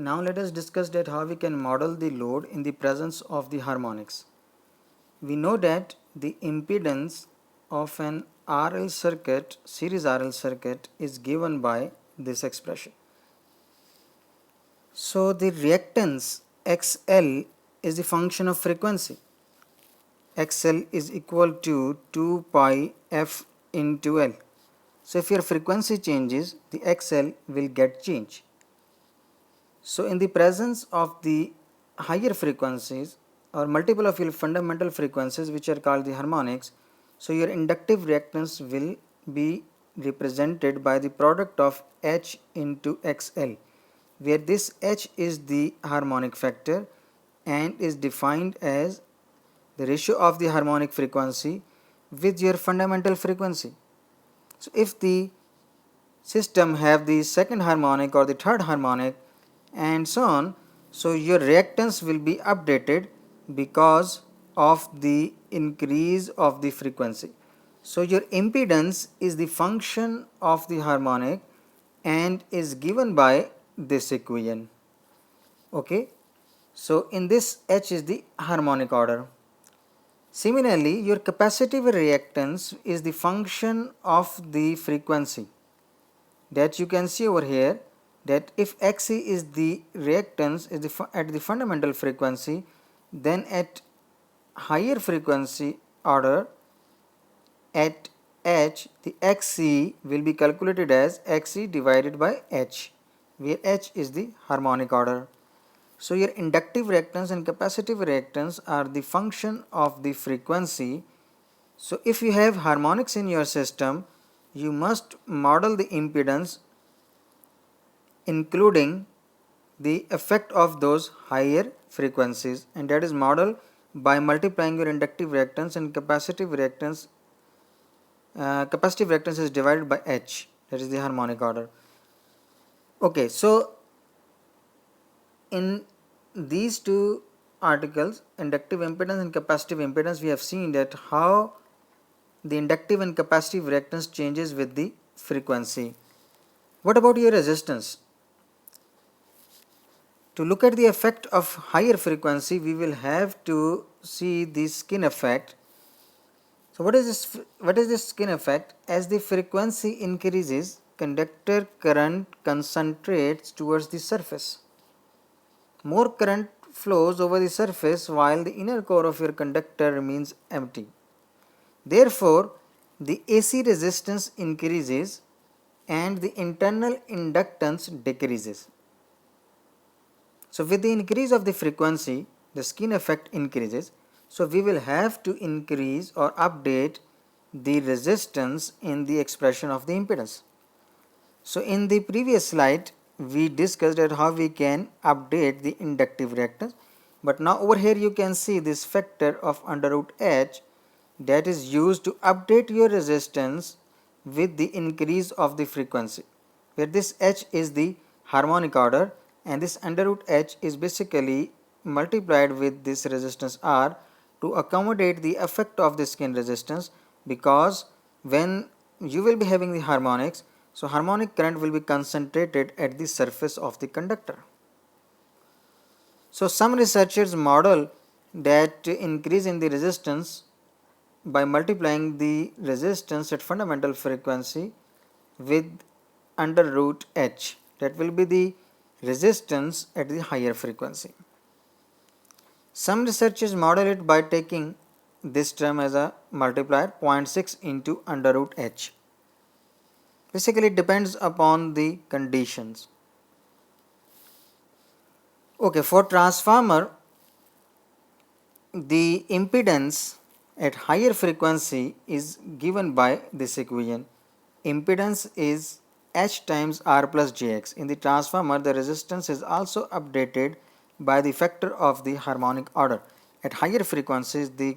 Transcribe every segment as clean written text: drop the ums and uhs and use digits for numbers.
Now let us discuss that how we can model the load in the presence of the harmonics. We know that the impedance of an RL circuit, series RL circuit, is given by this expression. So the reactance XL is the function of frequency. XL is equal to 2 pi f into L. So if your frequency changes, the XL will get changed. So in the presence of the higher frequencies or multiple of your fundamental frequencies, which are called the harmonics, so your inductive reactance will be represented by the product of H into XL, where this H is the harmonic factor and is defined as the ratio of the harmonic frequency with your fundamental frequency. So if the system have the second harmonic or the third harmonic and so on, so your reactance will be updated because of the increase of the frequency. So your impedance is the function of the harmonic and is given by this equation. Okay, so in this H is the harmonic order. Similarly, your capacitive reactance is the function of the frequency, that you can see over here, that if Xc is the reactance is at the fundamental frequency, then at higher frequency order at H, the Xc will be calculated as Xc divided by H, where H is the harmonic order. So your inductive reactance and capacitive reactance are the function of the frequency. So if you have harmonics in your system, you must model the impedance including the effect of those higher frequencies, and that is modeled by multiplying your inductive reactance and capacitive reactance. Capacitive reactance is divided by H, that is the harmonic order. Okay, so in these two articles, inductive impedance and capacitive impedance, we have seen that how the inductive and capacitive reactance changes with the frequency. What about your resistance? To look at the effect of higher frequency, we will have to see the skin effect. So what is this skin effect? As the frequency increases, conductor current concentrates towards the surface. More current flows over the surface while the inner core of your conductor remains empty. Therefore, the AC resistance increases and the internal inductance decreases. So with the increase of the frequency, the skin effect increases. So we will have to increase or update the resistance in the expression of the impedance. So in the previous slide, we discussed at how we can update the inductive reactance, but now over here you can see this factor of under root H that is used to update your resistance with the increase of the frequency, where this H is the harmonic order and this under root H is basically multiplied with this resistance R to accommodate the effect of the skin resistance, because when you will be having the harmonics, so harmonic current will be concentrated at the surface of the conductor. So some researchers model that increase in the resistance by multiplying the resistance at fundamental frequency with under root H, that will be the resistance at the higher frequency. Some researchers model it by taking this term as a multiplier 0.6 into under root H. Basically it depends upon the conditions. Okay, for transformer, the impedance at higher frequency is given by this equation. Impedance is H times R plus Jx. In the transformer, the resistance is also updated by the factor of the harmonic order. At higher frequencies, the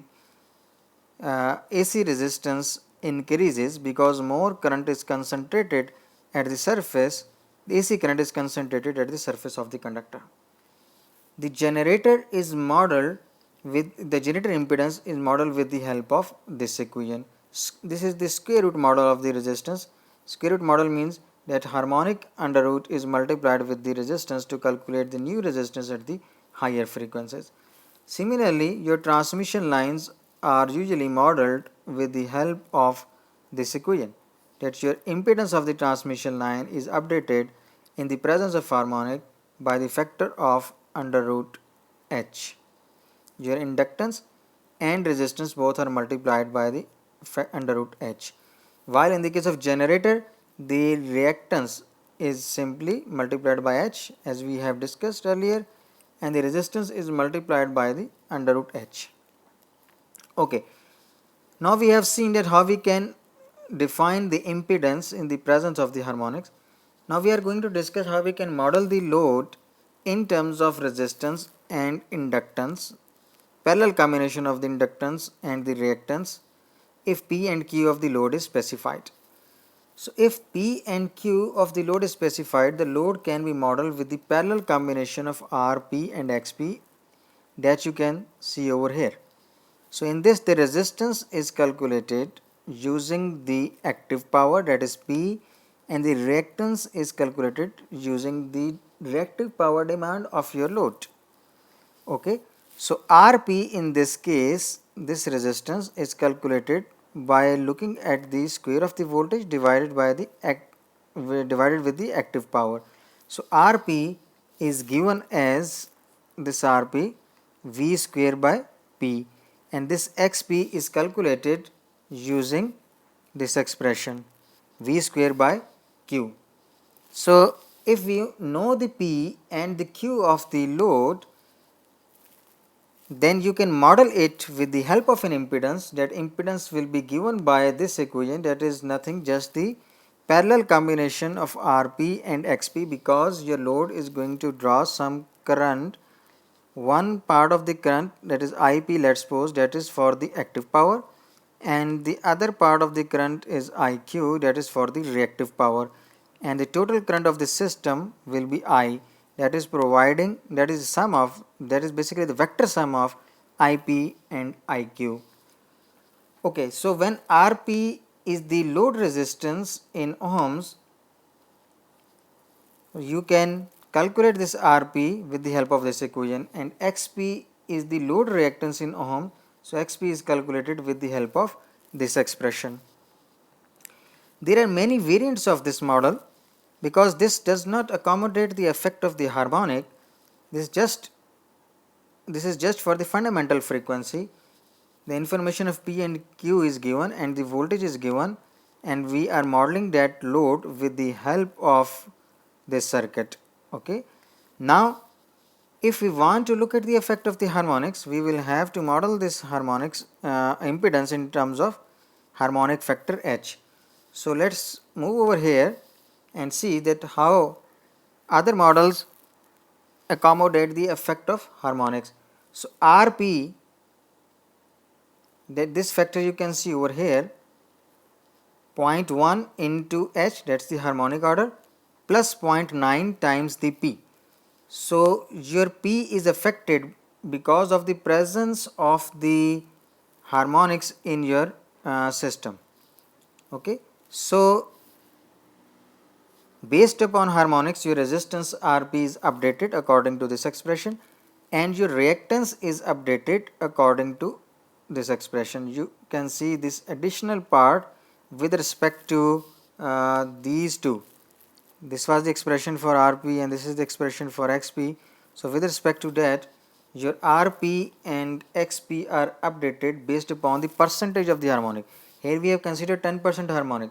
AC resistance increases because more current is concentrated at the surface. The AC current is concentrated at the surface of the conductor. The generator is modeled with the generator impedance is modeled with the help of this equation. This is the square root model of the resistance. Square root model means that harmonic under root is multiplied with the resistance to calculate the new resistance at the higher frequencies. Similarly, your transmission lines are usually modeled with the help of this equation, that your impedance of the transmission line is updated in the presence of harmonic by the factor of under root h. Your inductance and resistance both are multiplied by the under root h. While in the case of generator, the reactance is simply multiplied by h, as we have discussed earlier, and the resistance is multiplied by the under root h. Okay. Now we have seen that how we can define the impedance in the presence of the harmonics. Now we are going to discuss how we can model the load in terms of resistance and inductance, parallel combination of the inductance and the reactance if P and Q of the load is specified. So if P and Q of the load is specified, the load can be modeled with the parallel combination of Rp and Xp that you can see over here. So in this, the resistance is calculated using the active power, that is P, and the reactance is calculated using the reactive power demand of your load. Okay. So Rp in this case, this resistance is calculated by looking at the square of the voltage divided by the divided with the active power. So Rp is given as this Rp V square by P, and this Xp is calculated using this expression V square by Q. So if we know the P and the Q of the load, then you can model it with the help of an impedance. That impedance will be given by this equation, that is nothing just the parallel combination of Rp and Xp, because your load is going to draw some current. One part of the current, that is Ip, let us suppose, that is for the active power, and the other part of the current is Iq, that is for the reactive power, and the total current of the system will be I, that is providing, that is sum of, that is basically the vector sum of Ip and Iq. Okay, so when Rp is the load resistance in ohms, you can calculate this Rp with the help of this equation, and Xp is the load reactance in ohm, so Xp is calculated with the help of this expression. There are many variants of this model, because this does not accommodate the effect of the harmonic. This is just for the fundamental frequency. The information of P and Q is given and the voltage is given, and we are modeling that load with the help of this circuit. Okay. Now if we want to look at the effect of the harmonics, we will have to model this harmonics impedance in terms of harmonic factor H. So let us move over here and see that how other models accommodate the effect of harmonics. So Rp, that this factor you can see over here, 0.1 into H, that is the harmonic order, plus 0.9 times the P. So your P is affected because of the presence of the harmonics in your system. Okay. So based upon harmonics, your resistance Rp is updated according to this expression, and your reactance is updated according to this expression. You can see this additional part with respect to these two. This was the expression for Rp and this is the expression for Xp. So with respect to that, your Rp and Xp are updated based upon the percentage of the harmonic. Here we have considered 10% harmonic.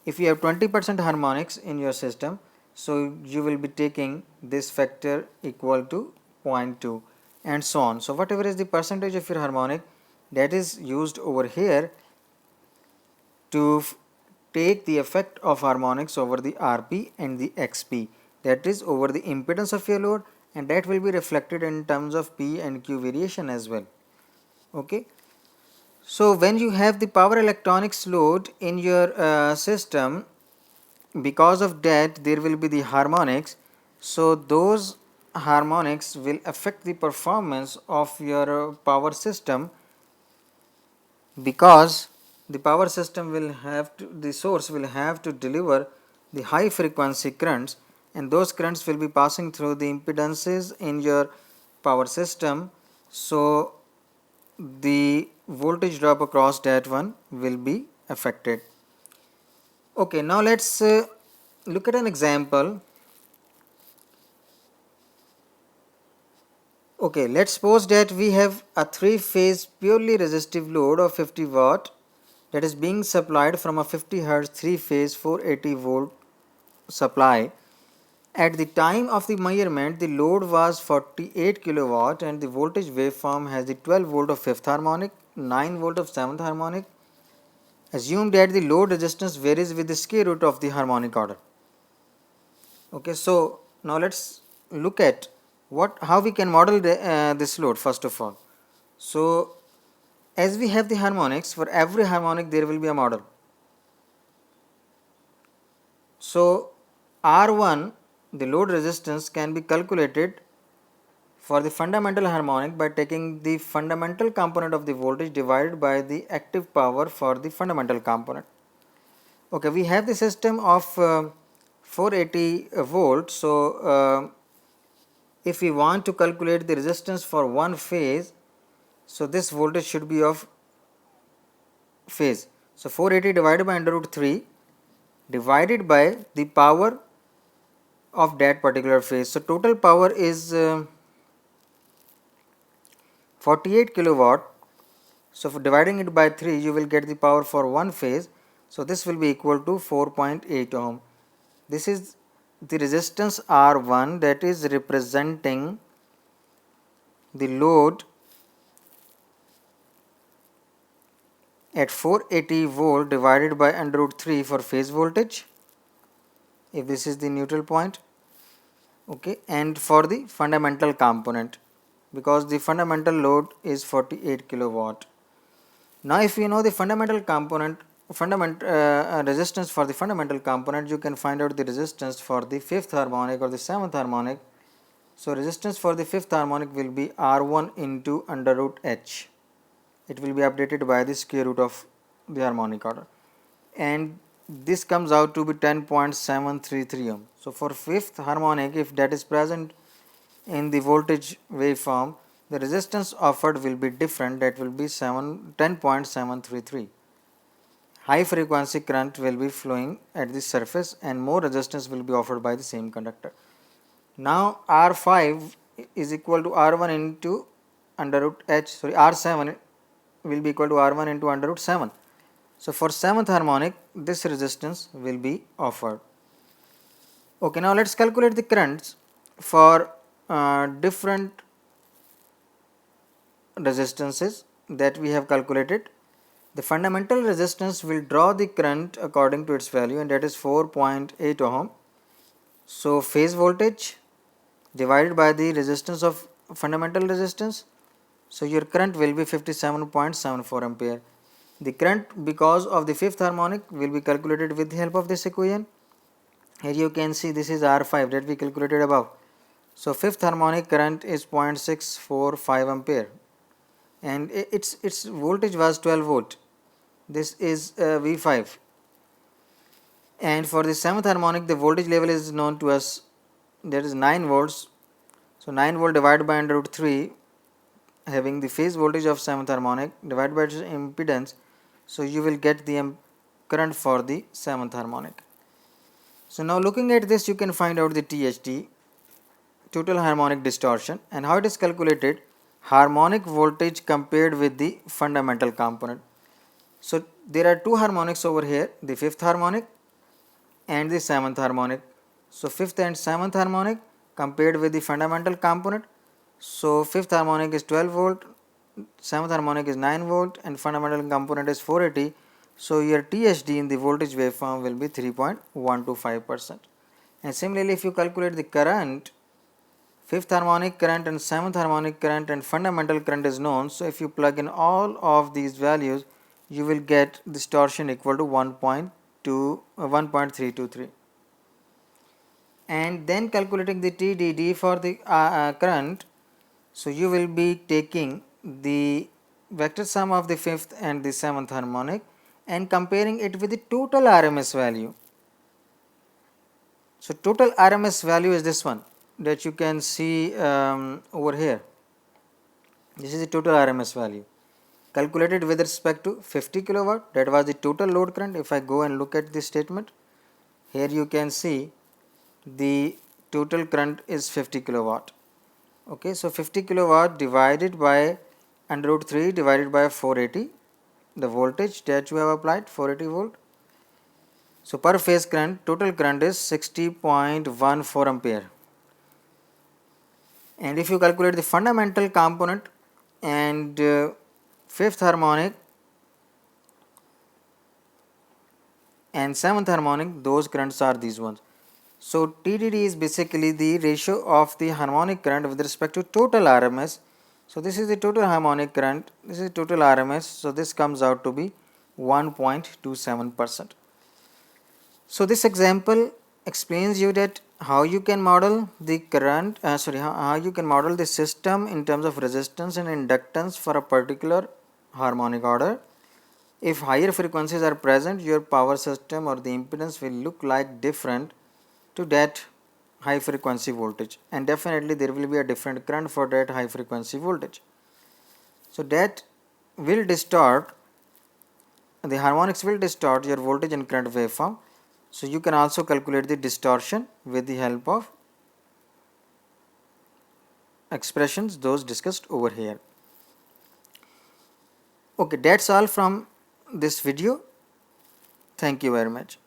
If you have 20% harmonics in your system, so you will be taking this factor equal to 0.2 and so on. So whatever is the percentage of your harmonic, that is used over here to take the effect of harmonics over the Rp and the Xp, that is over the impedance of your load, and that will be reflected in terms of P and Q variation as well. Okay. So when you have the power electronics load in your system, because of that there will be the harmonics. So those harmonics will affect the performance of your power system, because the power system will have to, the source will have to deliver the high frequency currents, and those currents will be passing through the impedances in your power system. So the voltage drop across that one will be affected. Okay, now let's look at an example. Okay, let's suppose that we have a 3-phase purely resistive load of 50 watt that is being supplied from a 50 Hz 3-phase 480 volt supply. At the time of the measurement, the load was 48 kilowatt and the voltage waveform has the 12 volt of 5th harmonic, 9 volt of 7th harmonic. Assume that the load resistance varies with the square root of the harmonic order. Okay, so now let's look at how we can model this load first of all. So as we have the harmonics, for every harmonic there will be a model. So R1, the load resistance, can be calculated for the fundamental harmonic by taking the fundamental component of the voltage divided by the active power for the fundamental component. Okay, we have the system of 480 volt. So if we want to calculate the resistance for one phase, so this voltage should be of phase. So 480 divided by under root 3 divided by the power of that particular phase. So total power is 48 kilowatt. So for dividing it by 3, you will get the power for one phase. So this will be equal to 4.8 ohm. This is the resistance R1 that is representing the load at 480 volt divided by under root 3 for phase voltage, if this is the neutral point. Okay, and for the fundamental component, because the fundamental load is 48 kilowatt. Now if you know the fundamental component, resistance for the fundamental component, you can find out the resistance for the 5th harmonic or the 7th harmonic. So resistance for the 5th harmonic will be R1 into under root H. It will be updated by the square root of the harmonic order, and this comes out to be 10.733 ohm. So for 5th harmonic, if that is present in the voltage waveform, the resistance offered will be different, that will be 10.733. High frequency current will be flowing at the surface and more resistance will be offered by the same conductor. Now R5 is equal to R1 into under root H, sorry, R7 will be equal to R1 into under root 7. So for 7th harmonic, this resistance will be offered. Okay, now let's calculate the currents for different resistances that we have calculated. The fundamental resistance will draw the current according to its value, and that is 4.8 ohm. So phase voltage divided by the resistance of fundamental resistance, so your current will be 57.74 ampere. The current because of the 5th harmonic will be calculated with the help of this equation. Here you can see this is R5 that we calculated above. So 5th harmonic current is 0.645 ampere and its voltage was 12 volt. This is V5, and for the 7th harmonic the voltage level is known to us, that is 9 volts. So 9 volt divided by under root 3, having the phase voltage of 7th harmonic divided by its impedance, so you will get the current for the 7th harmonic. So now looking at this, you can find out the THD, total harmonic distortion, and how it is calculated: harmonic voltage compared with the fundamental component. So there are two harmonics over here, the 5th harmonic and the 7th harmonic. So 5th and 7th harmonic compared with the fundamental component. So 5th harmonic is 12 volt, 7th harmonic is 9 volt, and fundamental component is 480. So your THD in the voltage waveform will be 3.125%. And similarly, if you calculate the current, 5th harmonic current and 7th harmonic current and fundamental current is known. So if you plug in all of these values, you will get distortion equal to 1.323. And then calculating the TDD for the current, so you will be taking the vector sum of the 5th and the 7th harmonic and comparing it with the total RMS value. So total RMS value is this one that you can see over here. This is the total RMS value calculated with respect to 50 kilowatt. That was the total load current. If I go and look at this statement, here you can see the total current is 50 kilowatt. Okay, so 50 kilowatt divided by under root 3 divided by 480, the voltage that you have applied 480 volt. So per phase current, total current is 60.14 ampere. And if you calculate the fundamental component and fifth harmonic and seventh harmonic, those currents are these ones. So TDD is basically the ratio of the harmonic current with respect to total RMS. So this is the total harmonic current, this is total RMS, so this comes out to be 1.27%. So this example explains you that how you can model the current, how you can model the system in terms of resistance and inductance for a particular harmonic order. If higher frequencies are present, your power system or the impedance will look like different to that high frequency voltage, and definitely there will be a different current for that high frequency voltage. So that will distort, the harmonics will distort your voltage and current waveform. So you can also calculate the distortion with the help of expressions those discussed over here. Okay, that's all from this video. Thank you very much.